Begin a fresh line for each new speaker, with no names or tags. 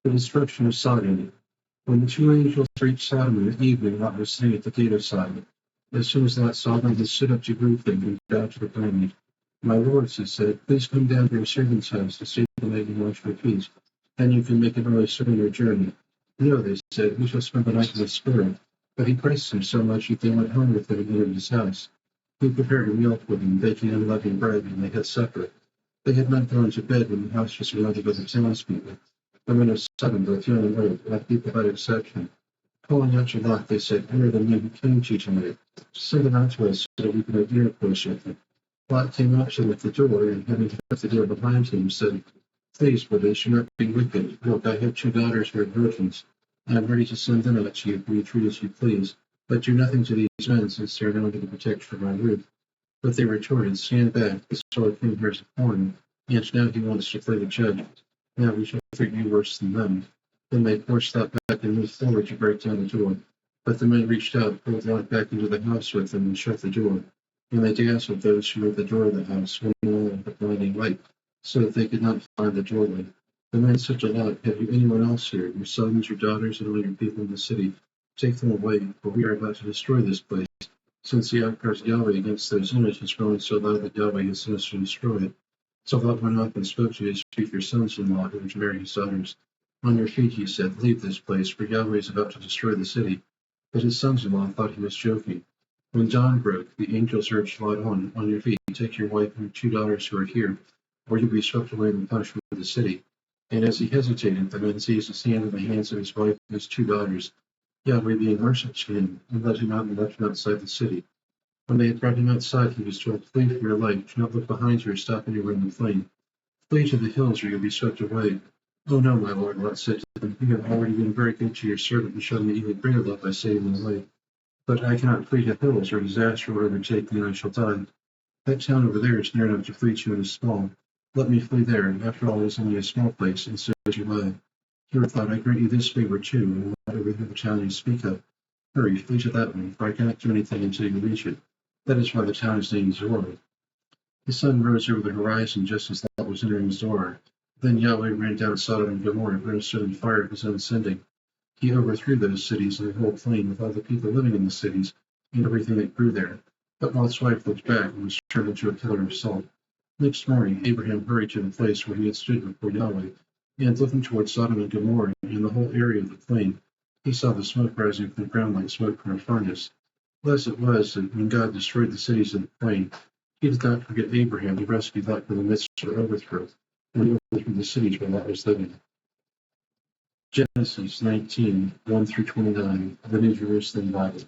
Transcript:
The destruction of Sodom. When the two angels reached Sodom in the evening, Lot was sitting at the gate of Sodom. As soon as Lot saw them, he stood up to greet them and bowed to the ground. My lords, he said, please come down to your servant's house to stay the night and watch for peace. Then you can make an early start on your journey. No, they said, we shall spend the night in the spirit. But he praised them so much that they went home with him and entered his house. He prepared a meal for them, baking unleavened bread, and they had supper. They had not gone to bed when the house was surrounded by the townspeople. The men of Sodom, both young and old, like people without exception. Calling out to Lot, they said, where are the men who came to you tonight? Send them out to us so that we can have intercourse with them. Lot came out to them at the door, and having shut the door behind him, said, please, brothers, do not be wicked. Look, I have two daughters who are virgins. I am ready to send them out to you, for you treat as you please. But do nothing to these men, since they are now under the protection of my roof. But they retorted, stand back, the sword came here as a horn, and now he wants to play the judge. Now we shall treat you worse than them. Then they forced Lot back and moved forward to break down the door. But the men reached out, pulled Lot back into the house with them, and shut the door. And they dazzled those who were at the door of the house, with a blinding light, so that they could not find the doorway. The men said to Lot, have you anyone else here, your sons, your daughters, and all your people in the city? Take them away, for we are about to destroy this place, since the outcries of Yahweh against those images has grown so loud that Yahweh has sent us to destroy it. So Lot went up and spoke to his future sons-in-law who were to marry his daughters. On your feet, he said, leave this place, for Yahweh is about to destroy the city. But his sons-in-law thought he was joking. When dawn broke, the angels urged Lot on your feet, take your wife and your two daughters who are here, or you'll be swept away in the punishment of the city. And as he hesitated, the men seized his hand in the hands of his wife and his two daughters, Yahweh being merciful to him, and led him out and left him outside the city. When they had brought him outside, he was told, flee for your life, do not look behind you or stop anywhere in the plain. Flee to the hills, or you'll be swept away. Oh no, my lord, Lot said to them, you have already been very good to your servant and shown me even greater love by saving my life. But I cannot flee to hills, or disaster will overtake me, and I shall die. That town over there is near enough to flee to and is small. Let me flee there. After all, it is only a small place, and so is your life. He replied, I grant you this favor too, and will not overhear the town you speak of. Hurry, flee to that one, for I cannot do anything until you reach it. That is why the town is named Zorah. The sun rose over the horizon just as Lot was entering Zorah. Then Yahweh ran down Sodom and Gomorrah, brimstone and fire of his own sending. He overthrew those cities and the whole plain, with all the people living in the cities, and everything that grew there. But Lot's wife looked back and was turned into a pillar of salt. Next morning, Abraham hurried to the place where he had stood before Yahweh, and looking toward Sodom and Gomorrah and the whole area of the plain, he saw the smoke rising from the ground like smoke from a furnace. Thus it was that when God destroyed the cities of the plain, he did not forget Abraham to rescue Lot from the midst of their overthrow, when he overthrew the cities where Lot was living. Genesis 19, 1 through 29, the New Jerusalem Bible.